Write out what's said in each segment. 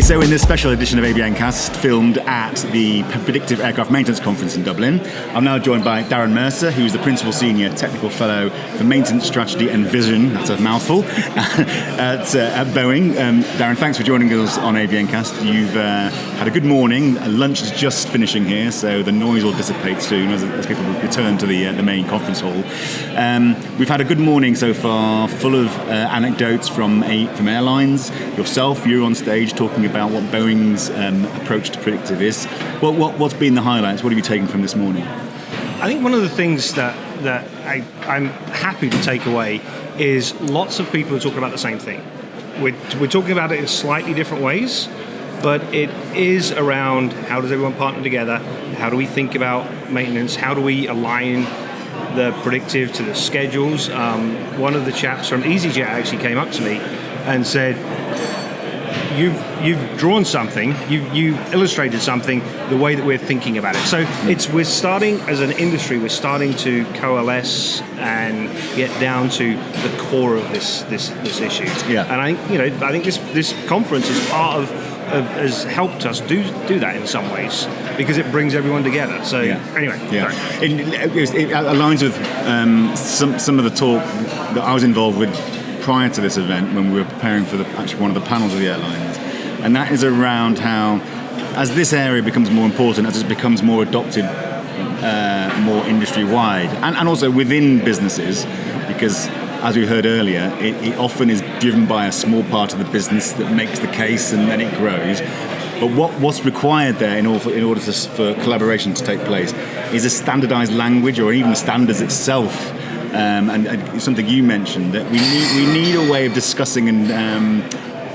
So in this special edition of ABN Cast, filmed at the Predictive Aircraft Maintenance Conference in Dublin, I'm now joined by Darren Mercer, who is the Principal Senior Technical Fellow for Maintenance Strategy and Vision, that's a mouthful, at Boeing. Darren, thanks for joining us on ABN Cast. You've had a good morning. Lunch is just finishing here, so the noise will dissipate soon as people return to the main conference hall. We've had a good morning so far, full of anecdotes from airlines. Yourself, you're on stage talking about what Boeing's approach to predictive is. What's been the highlights? What have you taken from this morning? I think one of the things that I'm happy to take away is lots of people are talking about the same thing. We're talking about it in slightly different ways, but it is around how does everyone partner together? How do we think about maintenance? How do we align the predictive to the schedules? One of the chaps from EasyJet actually came up to me and said, You've drawn something, you illustrated something the way that we're thinking about it. So we're starting as an industry, we're starting to coalesce and get down to the core of this issue. Yeah. And I think this conference is part of has helped us do that in some ways because it brings everyone together. So anyway, it aligns with some of the talk that I was involved with prior to this event when we were preparing for one of the panels of the airlines, and that is around how, as this area becomes more important, as it becomes more adopted, more industry-wide, and also within businesses, because as we heard earlier, it often is driven by a small part of the business that makes the case, and then it grows. But what's required there in order for collaboration to take place is a standardized language, or even the standards itself. And something you mentioned, that we need a way of discussing and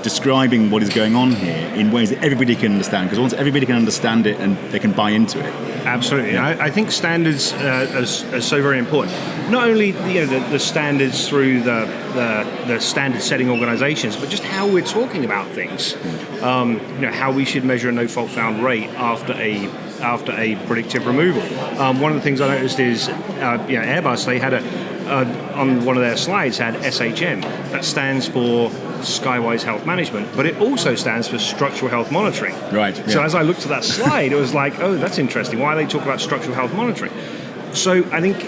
describing what is going on here in ways that everybody can understand, because once everybody can understand it and they can buy into it. Absolutely. Yeah. I think standards are so very important. Not only the standards through the standard setting organizations, but just how we're talking about things. How we should measure a no fault found rate after a predictive removal. One of the things I noticed is Airbus, they had on one of their slides had SHM. That stands for Skywise Health Management, but it also stands for Structural Health Monitoring. Right. Yeah. So as I looked at that slide, it was like, oh, that's interesting. Why they talk about structural health monitoring? So I think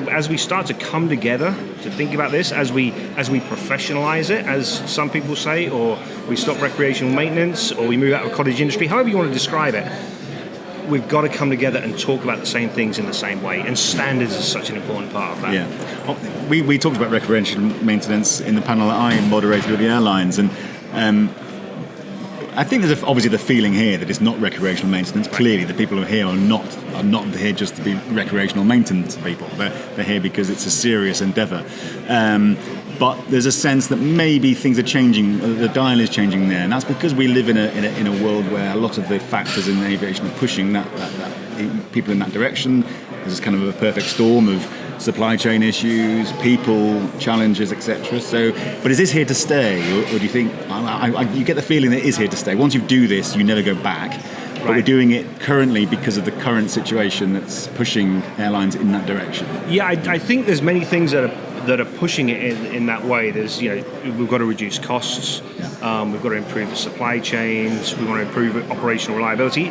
as we start to come together to think about this, as we professionalize it, as some people say, or we stop recreational maintenance, or we move out of cottage industry, however you want to describe it, we've got to come together and talk about the same things in the same way, and standards is such an important part of that. Yeah, we talked about recreational maintenance in the panel that I moderated with the airlines, and I think there's obviously the feeling here that it's not recreational maintenance. Clearly, the people who are here are not here just to be recreational maintenance people. They're here because it's a serious endeavour. But there's a sense that maybe things are changing, the dial is changing there, and that's because we live in a world where a lot of the factors in aviation are pushing that people in that direction. There's kind of a perfect storm of supply chain issues, people, challenges, etc. But is this here to stay, or do you think you get the feeling that it is here to stay? Once you do this, you never go back. But we're doing it currently because of the current situation that's pushing airlines in that direction. Yeah, I think there's many things that are pushing it in that way. There's we've got to reduce costs. We've got to improve the supply chains. We want to improve operational reliability.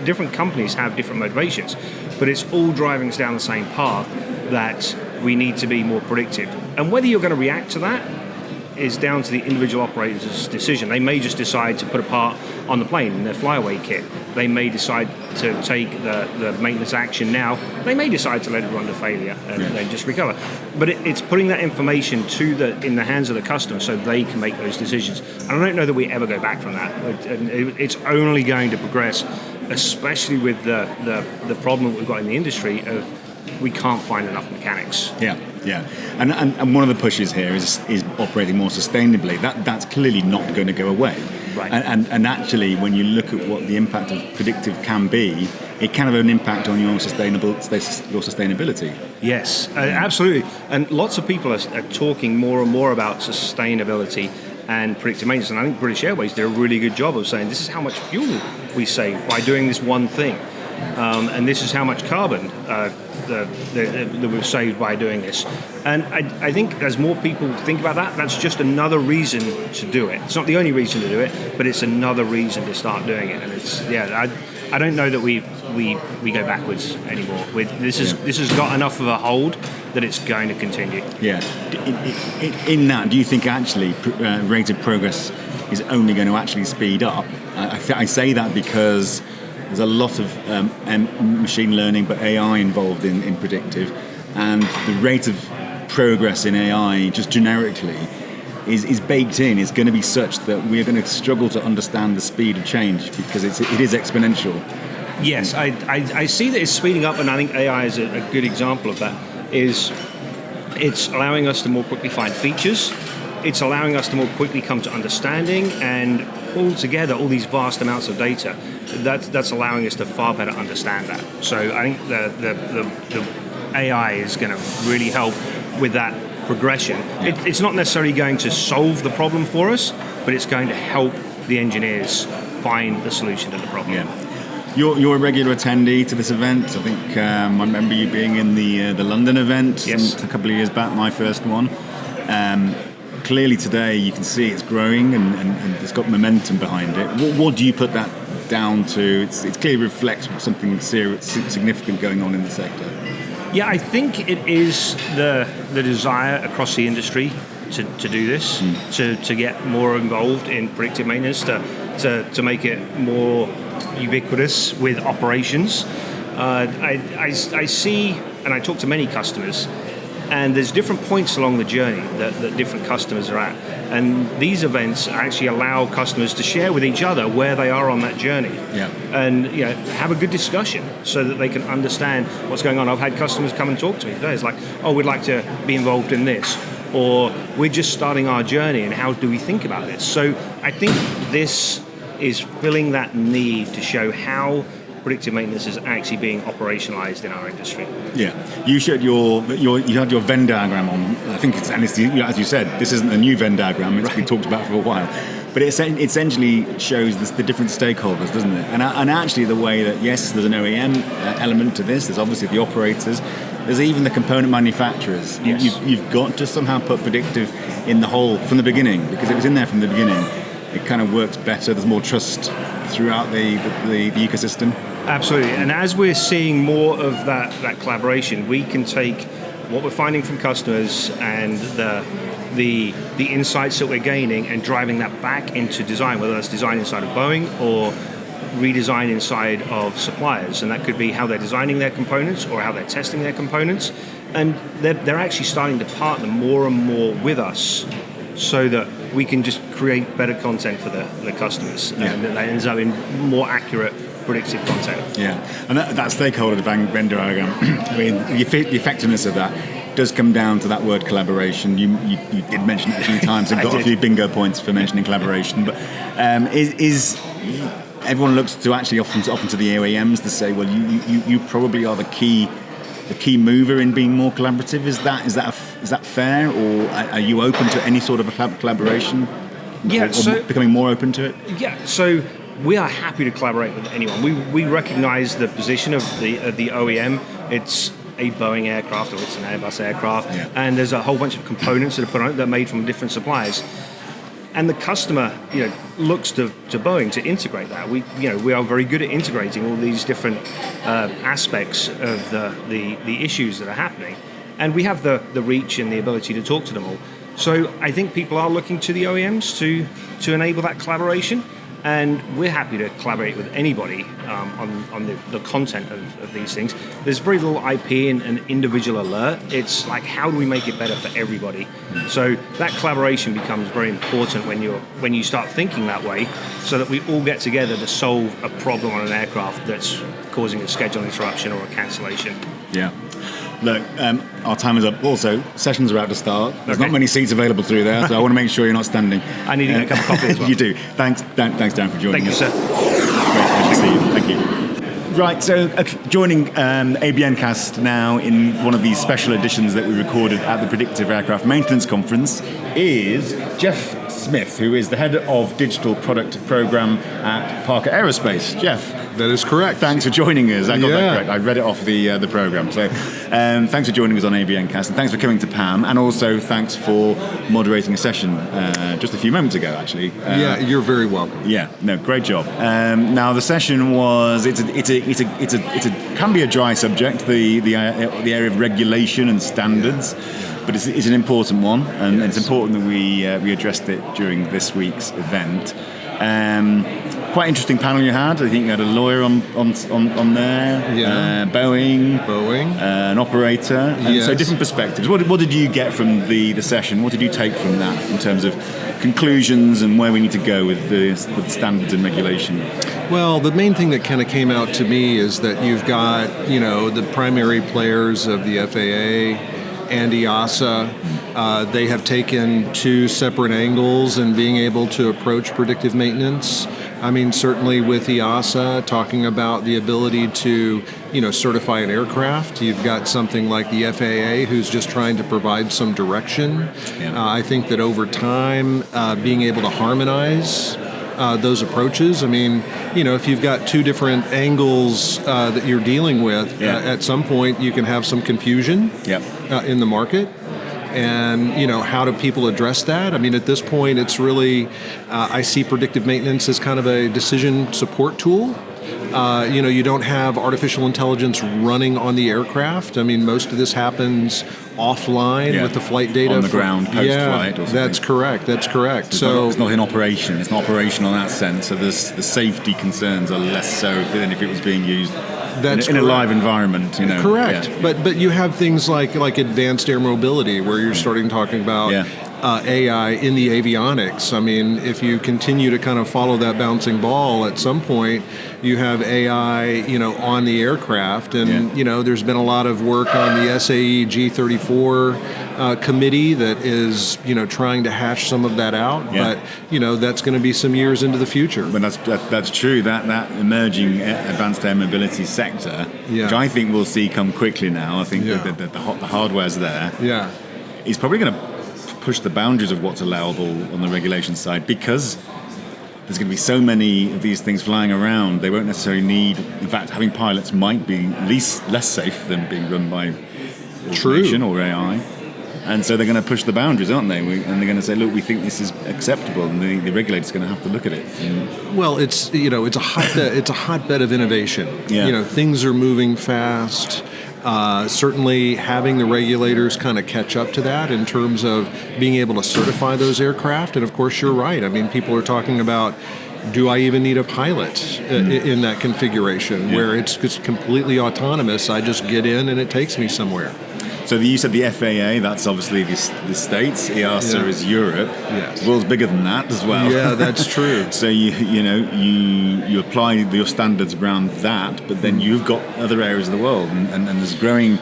Different companies have different motivations, but it's all driving us down the same path that we need to be more predictive. And whether you're going to react to that is down to the individual operator's decision. They may just decide to put a part on the plane in their flyaway kit. They may decide to take the maintenance action now. They may decide to let it run to failure and then just recover. But it's putting that information in the hands of the customer so they can make those decisions. And I don't know that we ever go back from that. It's only going to progress, especially with the problem that we've got in the industry of we can't find enough mechanics. Yeah. And one of the pushes here is operating more sustainably. That's clearly not going to go away. Right. And actually, when you look at what the impact of predictive can be, it can have an impact on your sustainability. Yes, absolutely. And lots of people are talking more and more about sustainability and predictive maintenance. And I think British Airways did a really good job of saying this is how much fuel we save by doing this one thing. and this is how much carbon that we've saved by doing this. And I think as more people think about that, that's just another reason to do it. It's not the only reason to do it, but it's another reason to start doing it. And it's I don't know that we go backwards anymore. This has got enough of a hold that it's going to continue. Yeah. In that, do you think actually rate of progress is only going to actually speed up? I say that because there's a lot of machine learning, but AI involved in predictive, and the rate of progress in AI, just generically, is baked in. It's going to be such that we're going to struggle to understand the speed of change because it is exponential. Yes, I see that it's speeding up, and I think AI is a good example of that. It's allowing us to more quickly find features. It's allowing us to more quickly come to understanding and pull together all these vast amounts of data. That's allowing us to far better understand that. So I think the AI is going to really help with that progression. It's not necessarily going to solve the problem for us, but it's going to help the engineers find the solution to the problem. Yeah. You're a regular attendee to this event. I think I remember you being in the London event a couple of years back, my first one. Clearly today you can see it's growing and it's got momentum behind it. What do you put that down to? It clearly reflects something significant going on in the sector. Yeah, I think it is the desire across the industry to do this, to get more involved in predictive maintenance, to make it more ubiquitous with operations. I see, and I talk to many customers, and there's different points along the journey that different customers are at. And these events actually allow customers to share with each other where they are on that journey. Yeah. And have a good discussion so that they can understand what's going on. I've had customers come and talk to me today. It's like, oh, we'd like to be involved in this. Or we're just starting our journey and how do we think about this? So I think this is filling that need to show how predictive maintenance is actually being operationalized in our industry. Yeah, you showed you had your Venn diagram on. I think it's as you said, this isn't a new Venn diagram. It's been talked about for a while, but it essentially shows the different stakeholders, doesn't it? And actually the way that yes, there's an OEM element to this. There's obviously the operators. There's even the component manufacturers. Yes. You've got to somehow put predictive in the whole from the beginning, because it was in there from the beginning. It kind of works better. There's more trust throughout the ecosystem. Absolutely, and as we're seeing more of that collaboration, we can take what we're finding from customers and the insights that we're gaining and driving that back into design, whether that's design inside of Boeing or redesign inside of suppliers, and that could be how they're designing their components or how they're testing their components, and they're actually starting to partner more and more with us so that we can just create better content for the customers, and that ends up in more accurate predictive content. Yeah, and that stakeholder Venn diagram, I mean, the effectiveness of that does come down to that word collaboration. You did mention it a few times and got a few bingo points for mentioning collaboration, but is everyone looks to actually often to the OEMs to say, well, you probably are the key mover in being more collaborative. Is that fair, or are you open to any sort of a collaboration? Yeah, or becoming more open to it. Yeah, so we are happy to collaborate with anyone. We recognise the position of the OEM. It's a Boeing aircraft or it's an Airbus aircraft, and there's a whole bunch of components that are put on it that are made from different suppliers. And the customer, looks to Boeing to integrate that. We are very good at integrating all these different aspects of the issues that are happening, and we have the reach and the ability to talk to them all. So I think people are looking to the OEMs to enable that collaboration, and we're happy to collaborate with anybody on the content of these things. There's very little IP in an individual alert. It's like, how do we make it better for everybody? So that collaboration becomes very important when you start thinking that way, so that we all get together to solve a problem on an aircraft that's causing a schedule interruption or a cancellation. Yeah. Look, our time is up. Also, sessions are about to start. There's not many seats available through there, so I want to make sure you're not standing. I need to get a cup of coffee as well. You do. Thanks, Darren, for joining us. Thank you, sir. Great pleasure to see you. Thank you. Right, so joining ABN Cast now in one of these special editions that we recorded at the Predictive Aircraft Maintenance Conference is Jeff Smith, who is the head of Digital Product Program at Parker Aerospace. Jeff, That is correct. Thanks for joining us. I got that correct. I read it off the program. So thanks for joining us on ABNcast, and thanks for coming to PAM, and also thanks for moderating a session just a few moments ago, actually. Yeah, you're very welcome. Yeah, no, great job. Now the session was can be a dry subject, the area of regulation and standards. But it's an important one, and it's important that we addressed it during this week's event. Quite interesting panel you had. I think you had a lawyer on there, Boeing, an operator, and so different perspectives. What did you get from the session? What did you take from that in terms of conclusions and where we need to go with the standards and regulation? Well, the main thing that kind of came out to me is that you've got, the primary players of the FAA and EASA. They have taken two separate angles in being able to approach predictive maintenance. I mean, certainly with EASA, talking about the ability to, certify an aircraft. You've got something like the FAA who's just trying to provide some direction. I think that over time, being able to harmonize those approaches. I mean, if you've got two different angles that you're dealing with, at some point you can have some confusion in the market. And, how do people address that? I mean, at this point, it's really, I see predictive maintenance as kind of a decision support tool. You don't have artificial intelligence running on the aircraft. I mean, most of this happens offline with the flight data. On the ground, post-flight or something. That's correct. So it's not in operation. It's not operational in that sense. So the safety concerns are less so than if it was being used in a live environment. Correct. But you have things like advanced air mobility, where you're starting talking about AI in the avionics. I mean, if you continue to kind of follow that bouncing ball, at some point you have AI, on the aircraft, and there's been a lot of work on the SAE G34 committee that is, trying to hash some of that out. But that's going to be some years into the future. But that's true. That emerging advanced air mobility sector, which I think we'll see come quickly now. I think that the hardware's there. Is probably going to push the boundaries of what's allowable on the regulation side, because there's going to be so many of these things flying around. They won't necessarily need, in fact, having pilots might be less safe than being run by automation or AI. And so they're going to push the boundaries, aren't they? And they're going to say, look, we think this is acceptable, and the regulator's going to have to look at it. Well, it's a hotbed of innovation. Things are moving fast. Certainly having the regulators kind of catch up to that in terms of being able to certify those aircraft. And of course, you're right. I mean, people are talking about, do I even need a pilot in that configuration where it's completely autonomous? I just get in and it takes me somewhere. So you said the FAA, that's obviously the States. EASA is Europe. Yes. The world's bigger than that as well. Yeah, that's true. So you apply your standards around that, but then you've got other areas of the world, and there's growing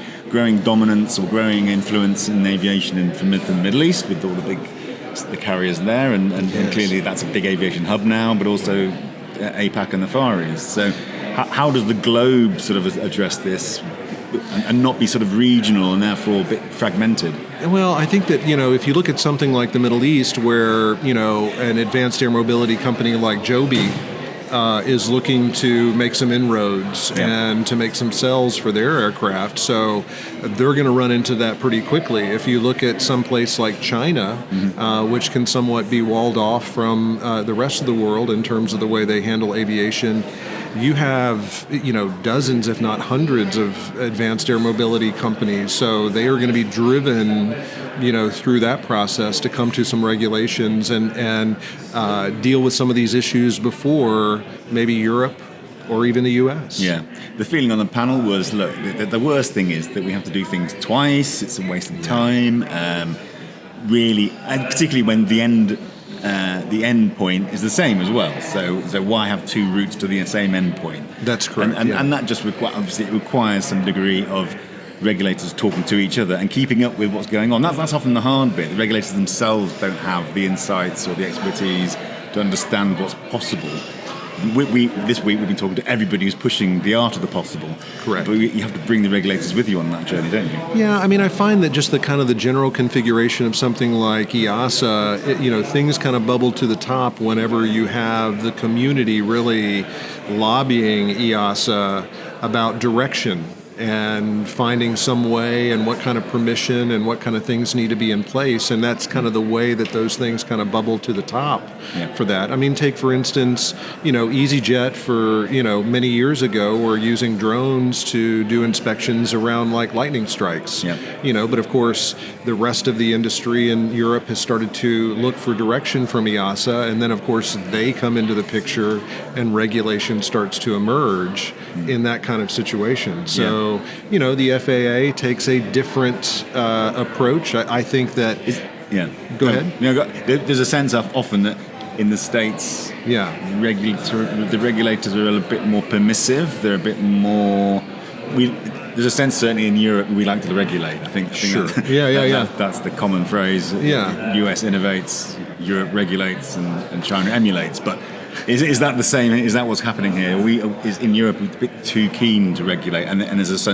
dominance or growing influence in aviation from the Middle East with all the carriers there, and clearly that's a big aviation hub now, but also APAC and the Far East. So how does the globe sort of address this? And not be sort of regional and therefore a bit fragmented? Well, I think that, if you look at something like the Middle East, where, an advanced air mobility company like Joby is looking to make some inroads and to make some sales for their aircraft. So they're going to run into that pretty quickly. If you look at some place like China, which can somewhat be walled off from the rest of the world in terms of the way they handle aviation, you have, dozens, if not hundreds, of advanced air mobility companies. So they are going to be driven, through that process to come to some regulations and deal with some of these issues before maybe Europe or even the US. Yeah. The feeling on the panel was, look, the worst thing is that we have to do things twice. It's a waste of time. Really, and particularly when the end point is the same as well. So why have two routes to the same end point? That's correct. And that just requires some degree of regulators talking to each other and keeping up with what's going on. That's often the hard bit. The regulators themselves don't have the insights or the expertise to understand what's possible. this week we've been talking to everybody who's pushing the art of the possible. Correct. But you have to bring the regulators with you on that journey, don't you? Yeah, I mean, I find that just the kind of the general configuration of something like EASA, things kind of bubble to the top whenever you have the community really lobbying EASA about direction and finding some way and what kind of permission and what kind of things need to be in place. And that's kind of the way that those things kind of bubble to the top for that. I mean, take, for instance, EasyJet for, many years ago were using drones to do inspections around like lightning strikes. But of course, the rest of the industry in Europe has started to look for direction from EASA. And then, of course, they come into the picture and regulation starts to emerge in that kind of situation. So, the FAA takes a different approach. I think that... Go ahead. There's a sense often that in the States, the regulators are a little bit more permissive. They're a bit more... There's a sense certainly in Europe we like to regulate. I think sure. That's the common phrase. Yeah. US innovates, Europe regulates, and China emulates. But is that the same? Is that what's happening here? Is in Europe a bit too keen to regulate, and as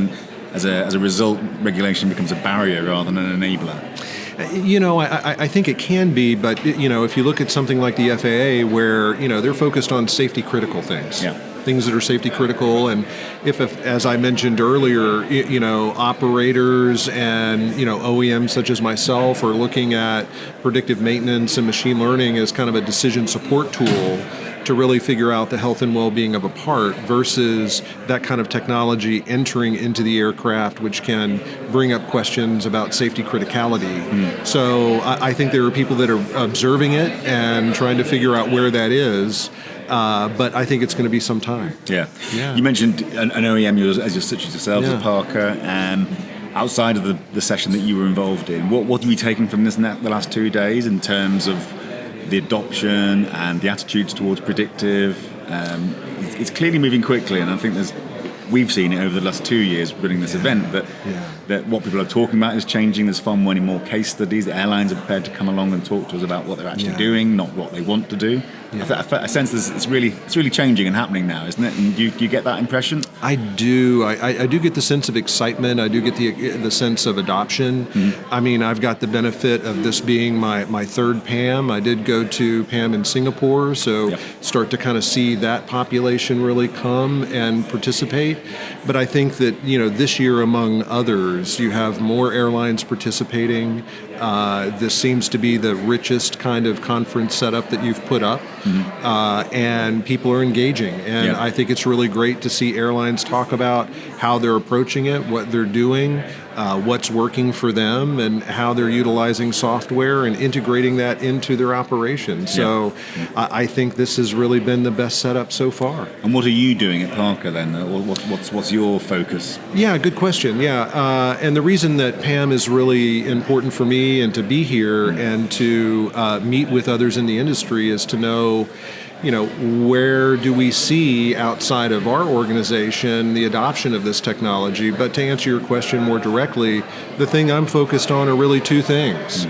a result, regulation becomes a barrier rather than an enabler? I think it can be, but if you look at something like the FAA, where they're focused on safety critical things. Things that are safety critical, and if as I mentioned earlier, operators and OEMs such as myself are looking at predictive maintenance and machine learning as kind of a decision support tool to really figure out the health and well-being of a part versus that kind of technology entering into the aircraft, which can bring up questions about safety criticality. So I think there are people that are observing it and trying to figure out where that is. But I think it's going to be some time. Yeah. You mentioned an OEM such as yourselves at Parker. Outside of the session that you were involved in, what have you taken from this the last 2 days in terms of the adoption and the attitudes towards predictive? It's clearly moving quickly, and I think we've seen it over the last 2 years running this event that what people are talking about is changing. There's far many more case studies. The airlines are prepared to come along and talk to us about what they're actually doing, not what they want to do. I sense it's really changing and happening now, isn't it? And do you get that impression? I do. I do get the sense of excitement. I do get the sense of adoption. I mean, I've got the benefit of this being my third PAM. I did go to PAM in Singapore, so start to kind of see that population really come and participate. But I think that this year, among others, you have more airlines participating. This seems to be the richest kind of conference setup that you've put up, and people are engaging. And I think it's really great to see airlines talk about how they're approaching it, what they're doing, what's working for them, and how they're utilizing software and integrating that into their operations. So I think this has really been the best setup so far. And what are you doing at Parker then? What's your focus? Yeah, good question. And the reason that PAM is really important for me and to be here and to meet with others in the industry is to know, where do we see outside of our organization the adoption of this technology? But to answer your question more directly, the thing I'm focused on are really two things,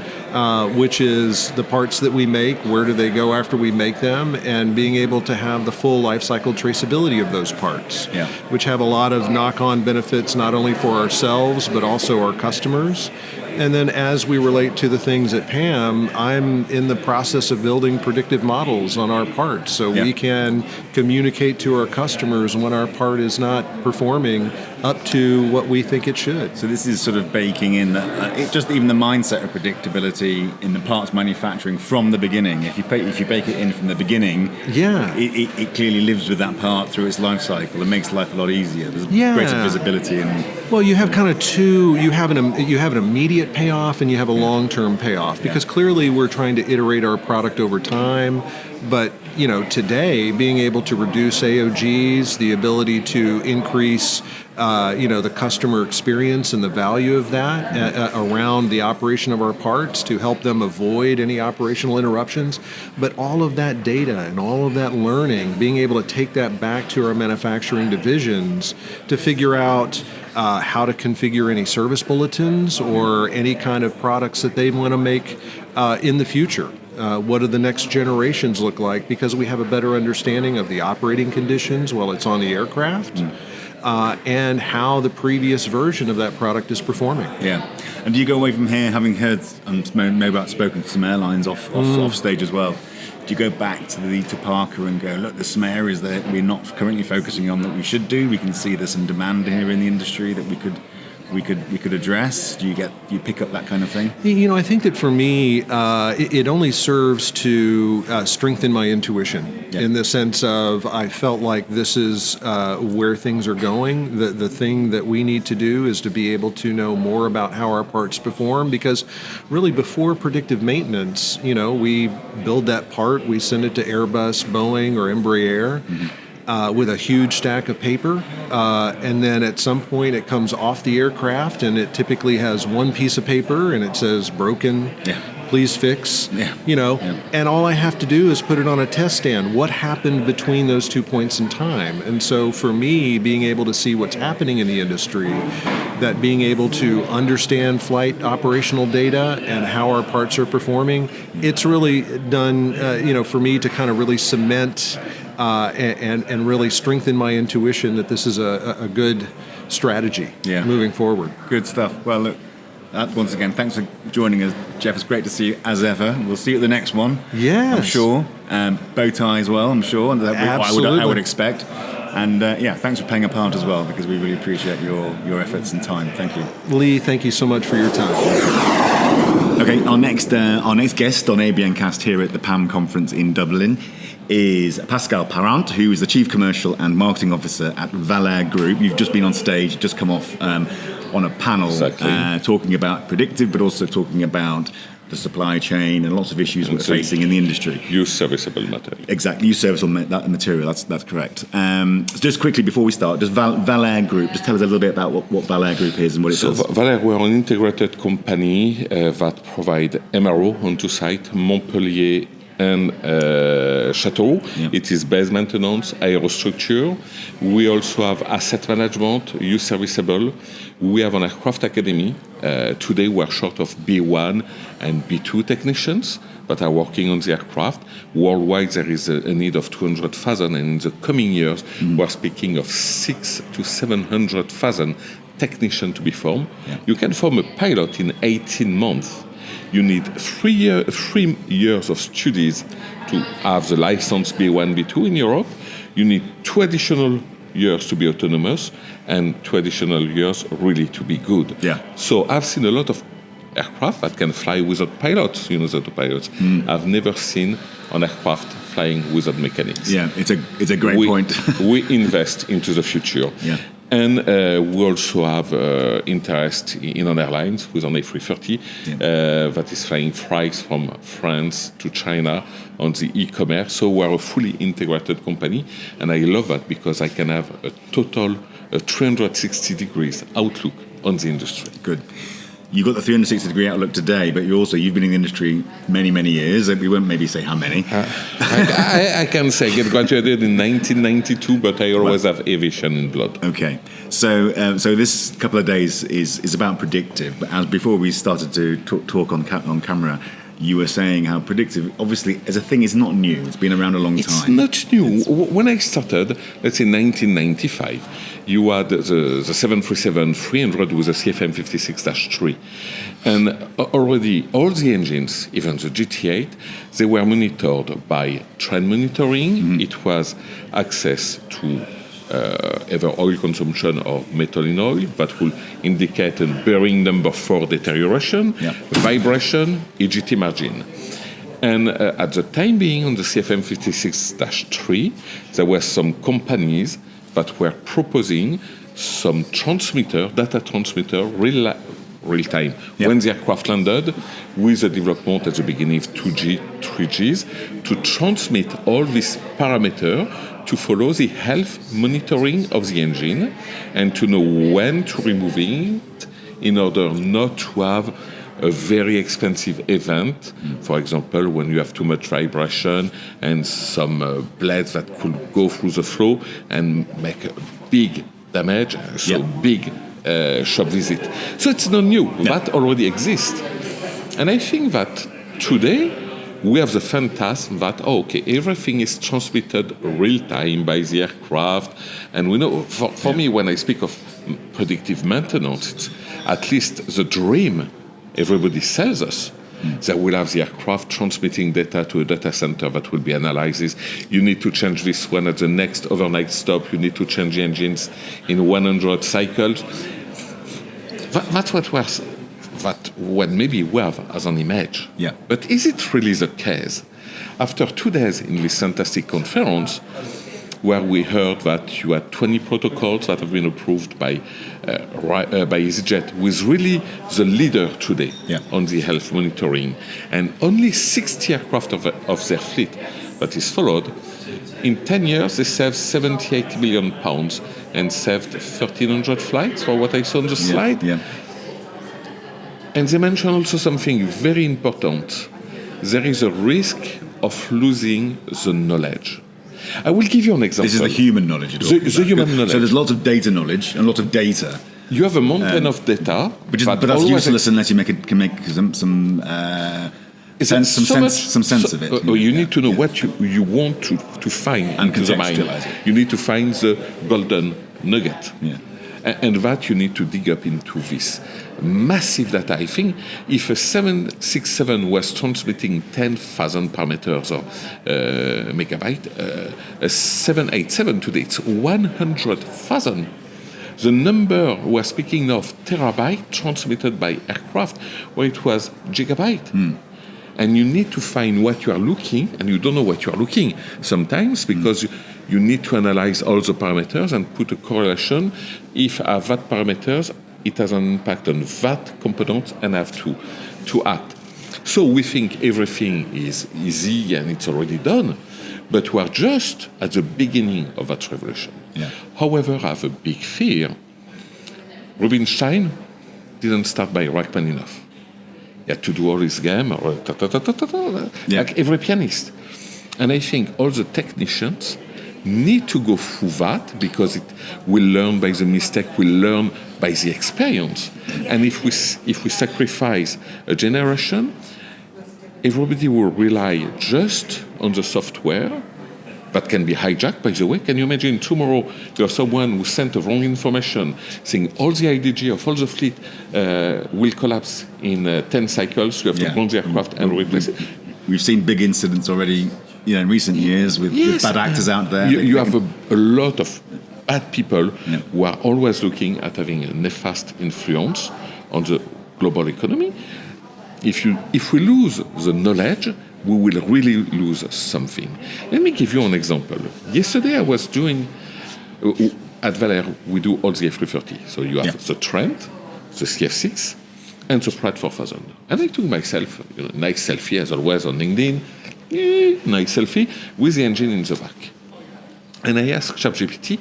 which is the parts that we make, where do they go after we make them, and being able to have the full life cycle traceability of those parts, which have a lot of knock-on benefits not only for ourselves but also our customers. And then as we relate to the things at PAM, I'm in the process of building predictive models on our parts so we can communicate to our customers when our part is not performing up to what we think it should. So this is sort of baking in just even the mindset of predictability in the parts manufacturing from the beginning. If you bake it in from the beginning, it clearly lives with that part through its life cycle. It makes life a lot easier. There's greater visibility. Well, you have kind of two. You have an immediate payoff and you have a long-term payoff because clearly we're trying to iterate our product over time. But today being able to reduce AOGs, the ability to increase the customer experience and the value of that around the operation of our parts to help them avoid any operational interruptions. But all of that data and all of that learning, being able to take that back to our manufacturing divisions to figure out how to configure any service bulletins or any kind of products that they want to make in the future. What do the next generations look like? Because we have a better understanding of the operating conditions while it's on the aircraft. And how the previous version of that product is performing. Yeah. And do you go away from here having heard and maybe spoken to some airlines off stage as well? Do you go back to Parker and go, look, there's some areas that we're not currently focusing on that we should do? We can see there's some demand here in the industry that we could address. Do you pick up that kind of thing? I think that for me, it only serves to strengthen my intuition in the sense of I felt like this is where things are going. The thing that we need to do is to be able to know more about how our parts perform, because really before predictive maintenance, we build that part, we send it to Airbus, Boeing, or Embraer. With a huge stack of paper, and then at some point it comes off the aircraft, and it typically has one piece of paper, and it says broken, please fix, and all I have to do is put it on a test stand. What happened between those 2 points in time? And so for me, being able to see what's happening in the industry, that being able to understand flight operational data and how our parts are performing, it's really done, for me to kind of really cement and really strengthen my intuition that this is a good strategy moving forward. Good stuff. Well, look, once again, thanks for joining us, Jeff. It's great to see you as ever. We'll see you at the next one. Yes. I'm sure. Bow tie as well, I'm sure. And Absolutely. I would expect. And thanks for playing a part as well, because we really appreciate your efforts and time. Thank you. Lee, thank you so much for your time. Okay, our next guest on ABN Cast here at the PAM conference in Dublin is Pascal Parant, who is the Chief Commercial and Marketing Officer at Vallair Group. You've just been on stage, just come off on a panel talking about predictive, but also talking about the supply chain and lots of issues we're facing in the industry. Use serviceable material. Exactly, use serviceable material, that's correct. Just quickly, before we start, just Vallair Group, just tell us a little bit about what Vallair Group is and what it does. Vallair, we're an integrated company that provide MRO onto site, Montpellier and Château. Yep. It is base maintenance, aerostructure. We also have asset management, use serviceable. We have an aircraft academy. Today we're short of B1 and B2 technicians that are working on the aircraft. Worldwide there is a need of 200,000, and in the coming years we're speaking of 600,000 to 700,000 technicians to be formed. Yeah. You can form a pilot in 18 months. You need 3 years of studies to have the license B1, B2 in Europe. You need 2 additional years to be autonomous and 2 additional years really to be good. Yeah. So I've seen a lot of aircraft that can fly without pilots, the pilots. I've never seen an aircraft flying without mechanics. Yeah, it's a great point. We invest into the future. Yeah. And we also have interest in an airlines with an A330 that is flying freights from France to China on the e-commerce. So we're a fully integrated company, and I love that because I can have a total 360 degrees outlook on the industry. Good. You've got the 360-degree outlook today, but you've been in the industry many, many years. We won't maybe say how many. I can say I graduated in 1992, but I always have aviation in blood. Okay. So this couple of days is about predictive. But before we started to talk on camera, you were saying how predictive, obviously, as a thing, is not new. It's been around a long time. It's not new. When I started, let's say 1995, you had the 737-300 with a CFM56-3. And already all the engines, even the GT8, they were monitored by trend monitoring. It was access to either oil consumption or metal in oil that will indicate a bearing number 4 deterioration, vibration, EGT margin. And at the time being on the CFM56-3, there were some companies that were proposing some data transmitter real time. When the aircraft landed, with the development at the beginning of 2G, 3Gs, to transmit all these parameters to follow the health monitoring of the engine and to know when to remove it in order not to have a very expensive event. For example, when you have too much vibration and some blades that could go through the flow and make a big damage, big shop visit. So it's not new. That already exists. And I think that today we have the fantasm that, everything is transmitted real time by the aircraft. And we know, for me, when I speak of predictive maintenance, it's at least the dream everybody sells us. They will have the aircraft transmitting data to a data center that will be analyzed. You need to change this one at the next overnight stop. You need to change the engines in 100 cycles. That's what maybe we have as an image. Yeah. But is it really the case? After 2 days in this fantastic conference, where we heard that you had 20 protocols that have been approved by EasyJet, who is really the leader today on the health monitoring, and only 60 aircraft of their fleet that is followed. In 10 years, they saved 78 million pounds and saved 1,300 flights, for what I saw on the slide. Yeah. And they mention also something very important. There is a risk of losing the knowledge. I will give you an example. This is the human knowledge you're talking about. The human knowledge. So there's lots of data knowledge and lots of data. You have a mountain of data, but that's useless unless you can make some sense of it. You need to know what you want to find and in the mind. contextualize it. You need to find the golden nugget. Yeah. And that you need to dig up into this massive data. I think if a 767 was transmitting 10,000 parameters or megabyte, a 787 today, it's 100,000. The number we're speaking of terabyte transmitted by aircraft, where it was gigabyte. And you need to find what you are looking, and you don't know what you are looking sometimes because you need to analyze all the parameters and put a correlation. If I have that parameters, it has an impact on that component and I have to act. So we think everything is easy and it's already done, but we are just at the beginning of that revolution. Yeah. However, I have a big fear. Rubinstein didn't start by Rachmaninoff. He had to do all his game, like every pianist. And I think all the technicians need to go through that because it will learn by the mistake, will learn by the experience. And if we sacrifice a generation, everybody will rely just on the software that can be hijacked, by the way. Can you imagine tomorrow you have someone who sent the wrong information saying all the IDG of all the fleet will collapse in 10 cycles, you have to ground the aircraft and replace it. We've seen big incidents already in recent years with bad actors out there. You have a lot of bad people who are always looking at having a nefast influence on the global economy. If we lose the knowledge, we will really lose something. Let me give you an example. Yesterday I was doing, at Vallair, we do all the A330. So you have the Trent, the CF6, and the Pratt 4000. And I took myself a nice selfie, as always, on LinkedIn. Nice selfie with the engine in the back. And I asked ChatGPT,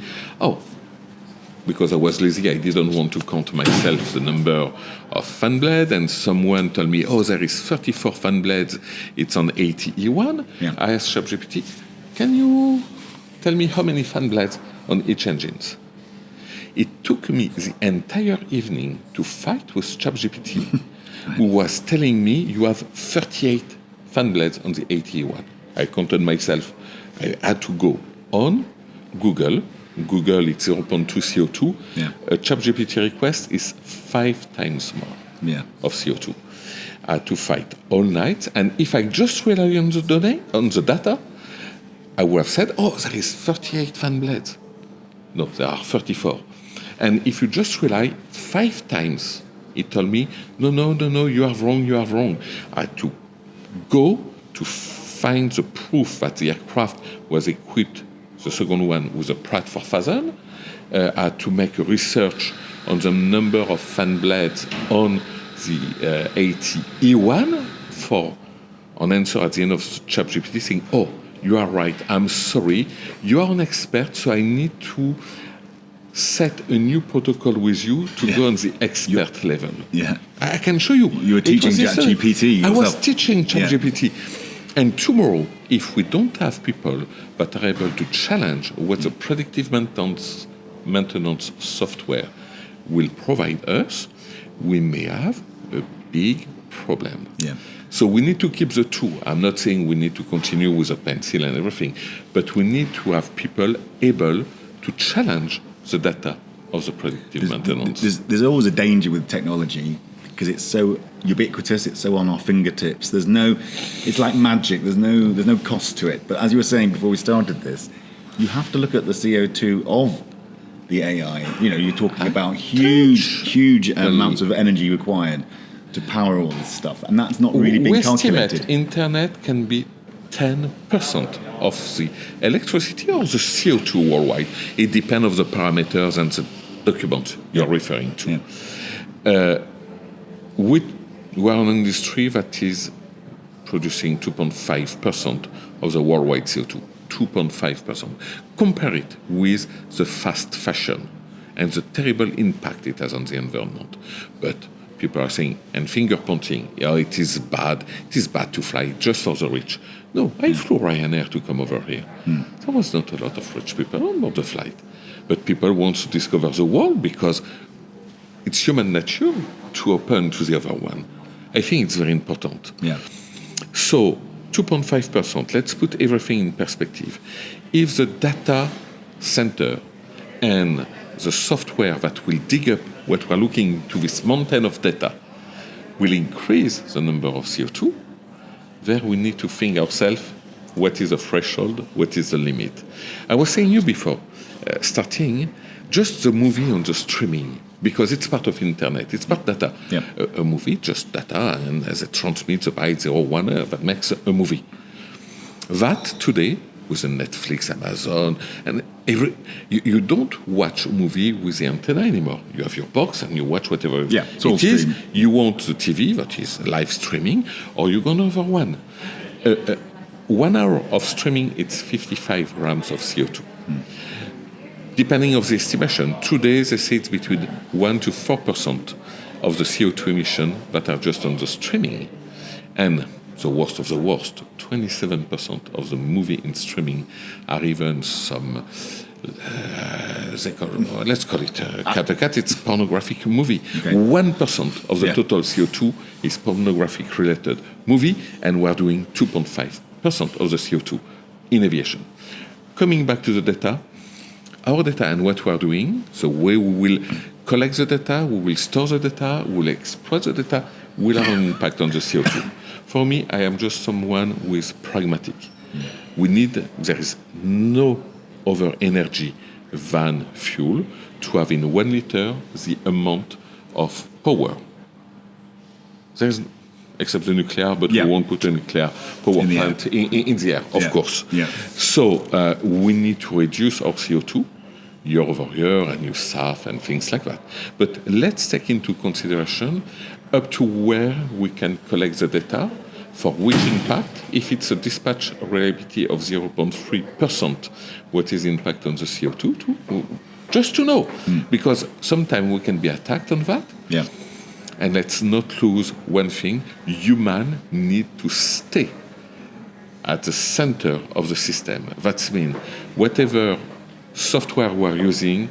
because I was lazy, I didn't want to count myself the number of fan blades, and someone told me, there is 34 fan blades, it's on 80 E1. Yeah. I asked ChatGPT, can you tell me how many fan blades on each engine? It took me the entire evening to fight with ChatGPT, who was telling me you have 38 fan blades on the 80 E1. I counted myself. I had to go on Google, it's 0.2 CO2. Yeah. A ChatGPT request is 5 times more of CO2. I had to fight all night, and if I just rely on the data, I would have said, there is 38 fan blades. No, there are 34. And if you just rely 5 times, it told me, no, you are wrong. I had to go to find the proof that the aircraft was equipped, the second one, with a Pratt 4000. I had to make a research on the number of fan blades on the 80 E1 for an answer at the end of ChatGPT saying, you are right, I'm sorry, you are an expert, so I need to set a new protocol with you to go on the expert level. Yeah, I can show you. You were teaching ChatGPT yourself. I was teaching ChatGPT. And tomorrow, if we don't have people that are able to challenge what the predictive maintenance software will provide us, we may have a big problem. Yeah. So we need to keep the two. I'm not saying we need to continue with a pencil and everything, but we need to have people able to challenge the data of the predictive maintenance. There's always a danger with technology because it's so ubiquitous, it's so on our fingertips. It's like magic. There's no cost to it. But as you were saying before we started this, you have to look at the CO2 of the AI. You're talking about huge amounts of energy required to power all this stuff, and that's not really being calculated. Estimate internet can be 10% of the electricity or the CO2 worldwide. It depends on the parameters and the document you're referring to. Yeah. We are an industry that is producing 2.5% of the worldwide CO2. 2.5%. Compare it with the fast fashion and the terrible impact it has on the environment. But people are saying, and finger pointing, it is bad to fly just for the rich. No, I flew Ryanair to come over here. There was not a lot of rich people on board the flight. But people want to discover the world because it's human nature to open to the other one. I think it's very important. Yeah. So 2.5%, let's put everything in perspective. If the data center and the software that will dig up what we're looking to this mountain of data will increase the number of CO2, there we need to think ourselves what is the threshold, what is the limit. I was saying you before, starting just the movie on the streaming, because it's part of internet, it's part data. Yeah. A movie, just data, and as it transmits the bytes or one that makes a movie. That today, with the Netflix, Amazon, and you don't watch a movie with the antenna anymore. You have your box and you watch whatever it's all it is. streamed. You want the TV that is live streaming, or you go another one. 1 hour of streaming, it's 55 grams of CO2. Depending on the estimation, today they say it's between 1 to 4% of the CO2 emission that are just on the streaming. And the worst of the worst, 27% of the movie in streaming are even some, let's call it cat, it's pornographic movie. Okay. 1% of the total CO2 is pornographic related movie, and we're doing 2.5% of the CO2 in aviation. Coming back to the data, our data and what we are doing, the way we will collect the data, we will store the data, we will exploit the data, will have an impact on the CO2. For me, I am just someone who is pragmatic. There is no other energy than fuel to have in 1 liter the amount of power. There's, except the nuclear, but we won't put a nuclear power plant in the air, of course. Yeah. So we need to reduce our CO2 year over year and use SAF and things like that. But let's take into consideration up to where we can collect the data, for which impact, if it's a dispatch reliability of 0.3%, what is the impact on the CO2? Just to know, because sometimes we can be attacked on that. Yeah. And let's not lose one thing, human need to stay at the center of the system. That means whatever software we're using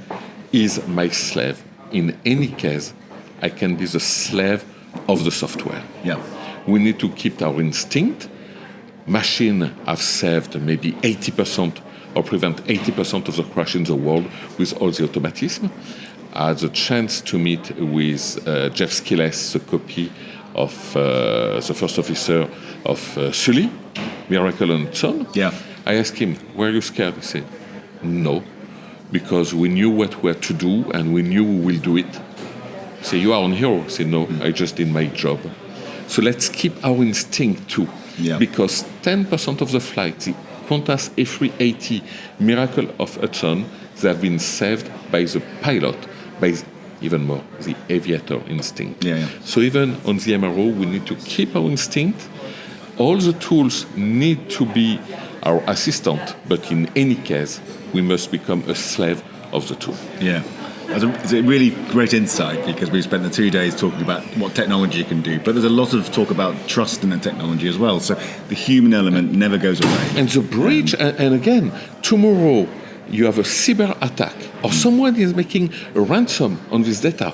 is my slave. In any case, I can be the slave of the software. Yeah. We need to keep our instinct. Machines have saved maybe 80% or prevent 80% of the crash in the world with all the automatism. I had the chance to meet with Jeff Skilles, the copy of the first officer of Sully, Miracle on Sun. Yeah. I asked him, were you scared? He said, no, because we knew what we had to do and we knew we will do it. I said, you are on hero. I said, no, I just did my job. So let's keep our instinct too, because 10% of the flights, the Qantas A380 Miracle of Hudson, they have been saved by the pilot, by even more, the aviator instinct. So even on the MRO, we need to keep our instinct. All the tools need to be our assistant, but in any case, we must become a slave of the tool. Yeah. It's a really great insight, because we've spent the 2 days talking about what technology can do, but there's a lot of talk about trust in the technology as well. So the human element never goes away. And the breach, and again, tomorrow you have a cyber attack, or someone is making a ransom on this data.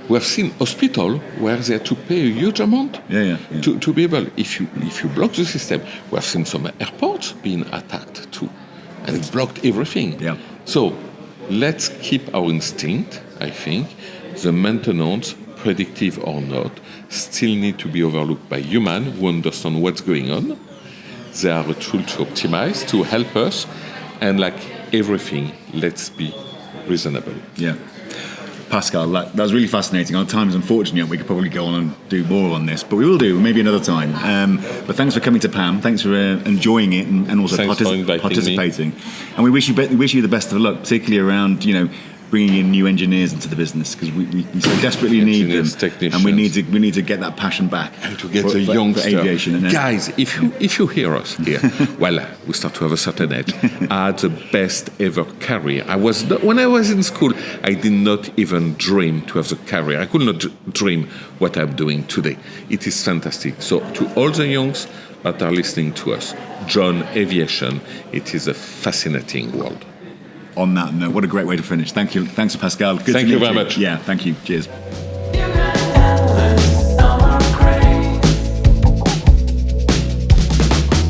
We have seen hospital where they had to pay a huge amount to be able. If you block the system, we have seen some airports being attacked too, and it blocked everything. Yeah. So let's keep our instinct. I think the maintenance, predictive or not, still need to be overlooked by humans who understand what's going on. They are a tool to optimize, to help us, and like everything, let's be reasonable. Yeah. Pascal, that was really fascinating. Our time is unfortunate. We could probably go on and do more on this, but we will do maybe another time. But thanks for coming to PAM. Thanks for enjoying it and also participating. And we wish you the best of luck, particularly around bringing in new engineers into the business, because we so desperately need them, and we need to get that passion back and to get the youngster. For aviation. And guys, if you hear us here, well, we start to have a certain age. I had the best ever career. When I was in school, I did not even dream to have the career. I could not dream what I'm doing today. It is fantastic. So to all the youngs that are listening to us, join aviation. It is a fascinating world. On that note, what a great way to finish. Thank you. Thanks, Pascal. Thank you very much. Yeah, thank you. Cheers.